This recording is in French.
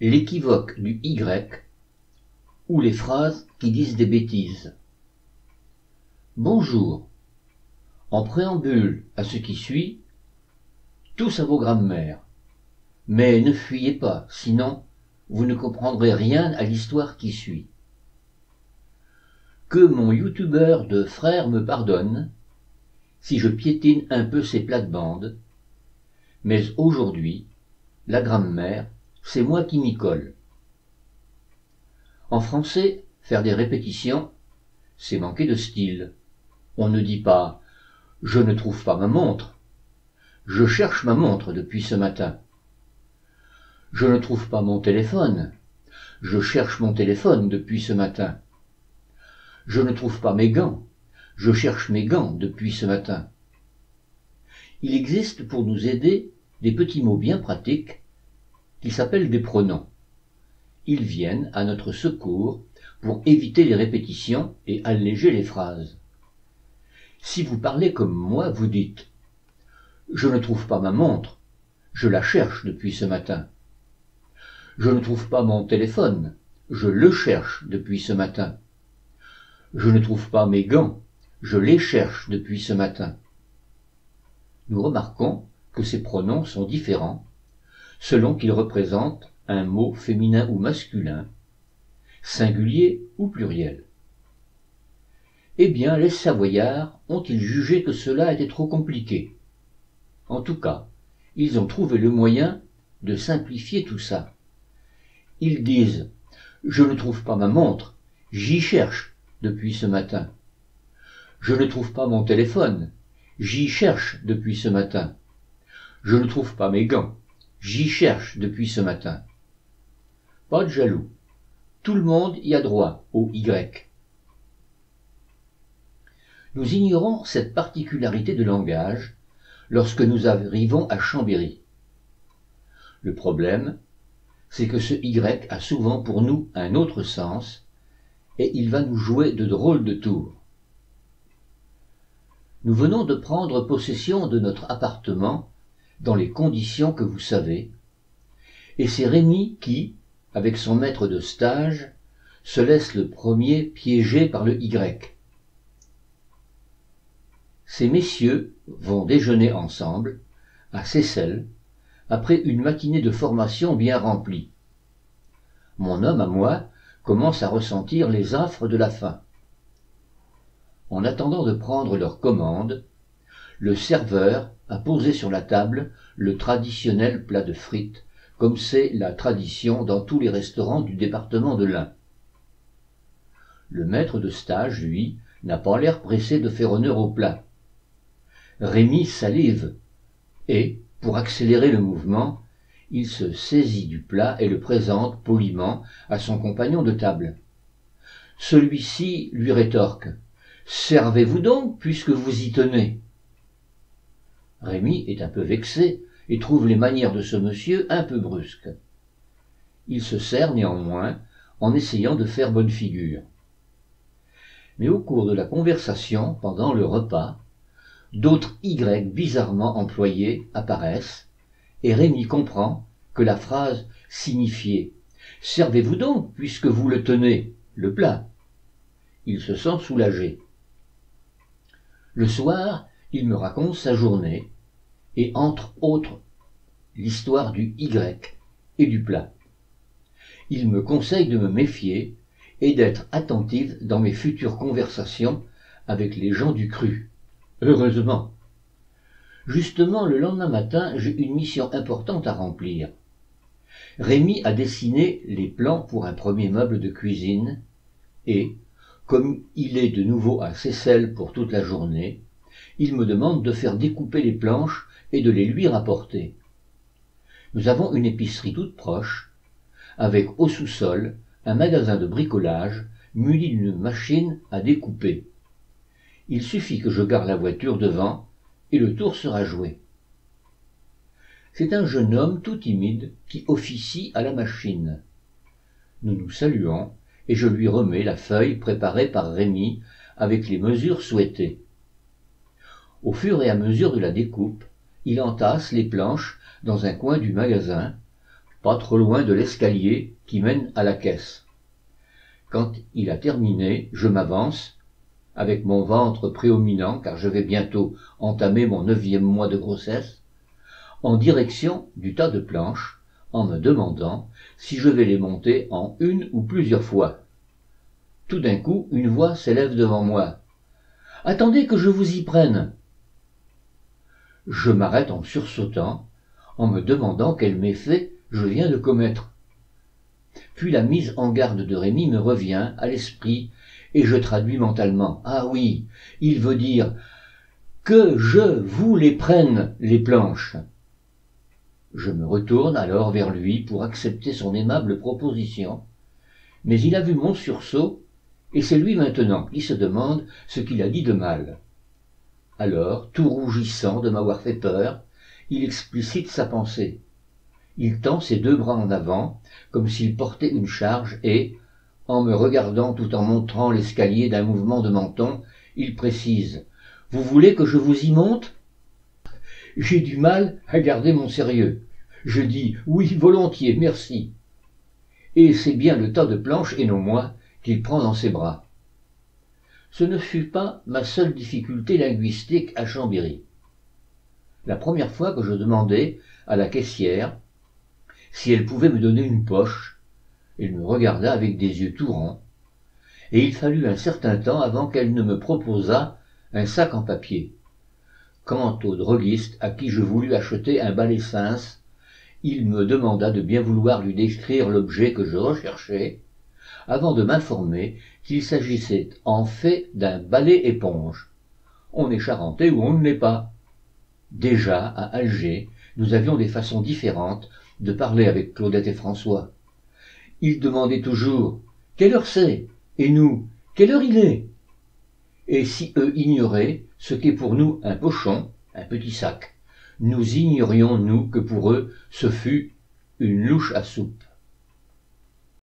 L'équivoque du Y ou les phrases qui disent des bêtises. Bonjour. En préambule à ce qui suit, tous à vos grammaires. Mais ne fuyez pas, sinon vous ne comprendrez rien à l'histoire qui suit. Que mon youtubeur de frère me pardonne si je piétine un peu ses plates-bandes, mais aujourd'hui, la grammaire, c'est moi qui m'y colle. En français, faire des répétitions, c'est manquer de style. On ne dit pas « je ne trouve pas ma montre »,« je cherche ma montre depuis ce matin ». Je ne trouve pas mon téléphone, je cherche mon téléphone depuis ce matin. Je ne trouve pas mes gants, je cherche mes gants depuis ce matin. Il existe pour nous aider des petits mots bien pratiques qui s'appellent des pronoms. Ils viennent à notre secours pour éviter les répétitions et alléger les phrases. Si vous parlez comme moi, vous dites « Je ne trouve pas ma montre, je la cherche depuis ce matin ». Je ne trouve pas mon téléphone, je le cherche depuis ce matin. Je ne trouve pas mes gants, je les cherche depuis ce matin. Nous remarquons que ces pronoms sont différents selon qu'ils représentent un mot féminin ou masculin, singulier ou pluriel. Eh bien, les Savoyards ont-ils jugé que cela était trop compliqué? En tout cas, ils ont trouvé le moyen de simplifier tout ça. Ils disent « Je ne trouve pas ma montre, j'y cherche depuis ce matin. Je ne trouve pas mon téléphone, j'y cherche depuis ce matin. Je ne trouve pas mes gants, j'y cherche depuis ce matin. » Pas de jaloux, tout le monde y a droit au Y. Nous ignorons cette particularité de langage lorsque nous arrivons à Chambéry. Le problème, c'est que ce Y a souvent pour nous un autre sens, et il va nous jouer de drôles de tours. Nous venons de prendre possession de notre appartement dans les conditions que vous savez, et c'est Rémi qui, avec son maître de stage, se laisse le premier piéger par le Y. Ces messieurs vont déjeuner ensemble, à Seyssel, après une matinée de formation bien remplie. Mon homme à moi commence à ressentir les affres de la faim. En attendant de prendre leur commande, le serveur a posé sur la table le traditionnel plat de frites, comme c'est la tradition dans tous les restaurants du département de l'Ain. Le maître de stage, lui, n'a pas l'air pressé de faire honneur au plat. Rémi salive et, pour accélérer le mouvement, il se saisit du plat et le présente poliment à son compagnon de table. Celui-ci lui rétorque « Servez-vous donc, puisque vous y tenez ». Rémi est un peu vexé et trouve les manières de ce monsieur un peu brusques. Il se sert néanmoins en essayant de faire bonne figure. Mais au cours de la conversation, pendant le repas, d'autres Y bizarrement employés apparaissent, et Rémi comprend que la phrase signifiait « Servez-vous donc, puisque vous le tenez, le plat ». Il se sent soulagé. Le soir, il me raconte sa journée, et entre autres, l'histoire du Y et du plat. Il me conseille de me méfier et d'être attentif dans mes futures conversations avec les gens du cru. Heureusement. Justement, le lendemain matin, j'ai une mission importante à remplir. Rémi a dessiné les plans pour un premier meuble de cuisine et, comme il est de nouveau à Seyssel pour toute la journée, il me demande de faire découper les planches et de les lui rapporter. Nous avons une épicerie toute proche, avec au sous-sol un magasin de bricolage muni d'une machine à découper. Il suffit que je gare la voiture devant et le tour sera joué. C'est un jeune homme tout timide qui officie à la machine. Nous nous saluons et je lui remets la feuille préparée par Rémi avec les mesures souhaitées. Au fur et à mesure de la découpe, il entasse les planches dans un coin du magasin, pas trop loin de l'escalier qui mène à la caisse. Quand il a terminé, je m'avance, avec mon ventre prédominant, car je vais bientôt entamer mon 9e mois de grossesse, en direction du tas de planches, en me demandant si je vais les monter en une ou plusieurs fois. Tout d'un coup, une voix s'élève devant moi. « Attendez que je vous y prenne !» Je m'arrête en sursautant, en me demandant quel méfait je viens de commettre. Puis la mise en garde de Rémi me revient à l'esprit, et je traduis mentalement. Ah oui, il veut dire que je vous les prenne, les planches. Je me retourne alors vers lui pour accepter son aimable proposition, mais il a vu mon sursaut, et c'est lui maintenant qui se demande ce qu'il a dit de mal. Alors, tout rougissant de m'avoir fait peur, il explicite sa pensée. Il tend ses 2 bras en avant, comme s'il portait une charge, et, en me regardant tout en montrant l'escalier d'un mouvement de menton, il précise « Vous voulez que je vous y monte ?» J'ai du mal à garder mon sérieux. Je dis « Oui, volontiers, merci ». Et c'est bien le tas de planches et non moi qu'il prend dans ses bras. Ce ne fut pas ma seule difficulté linguistique à Chambéry. La première fois que je demandai à la caissière si elle pouvait me donner une poche, elle me regarda avec des yeux tout ronds, et il fallut un certain temps avant qu'elle ne me proposât un sac en papier. Quant au droguiste à qui je voulus acheter un balai Cince, il me demanda de bien vouloir lui décrire l'objet que je recherchais, avant de m'informer qu'il s'agissait en fait d'un balai éponge. On est charentais ou on ne l'est pas. Déjà, à Alger, nous avions des façons différentes de parler avec Claudette et François. Ils demandaient toujours « Quelle heure c'est ?» et nous « Quelle heure il est ?» Et si eux ignoraient ce qu'est pour nous un pochon, un petit sac, nous ignorions, nous, que pour eux, ce fut une louche à soupe.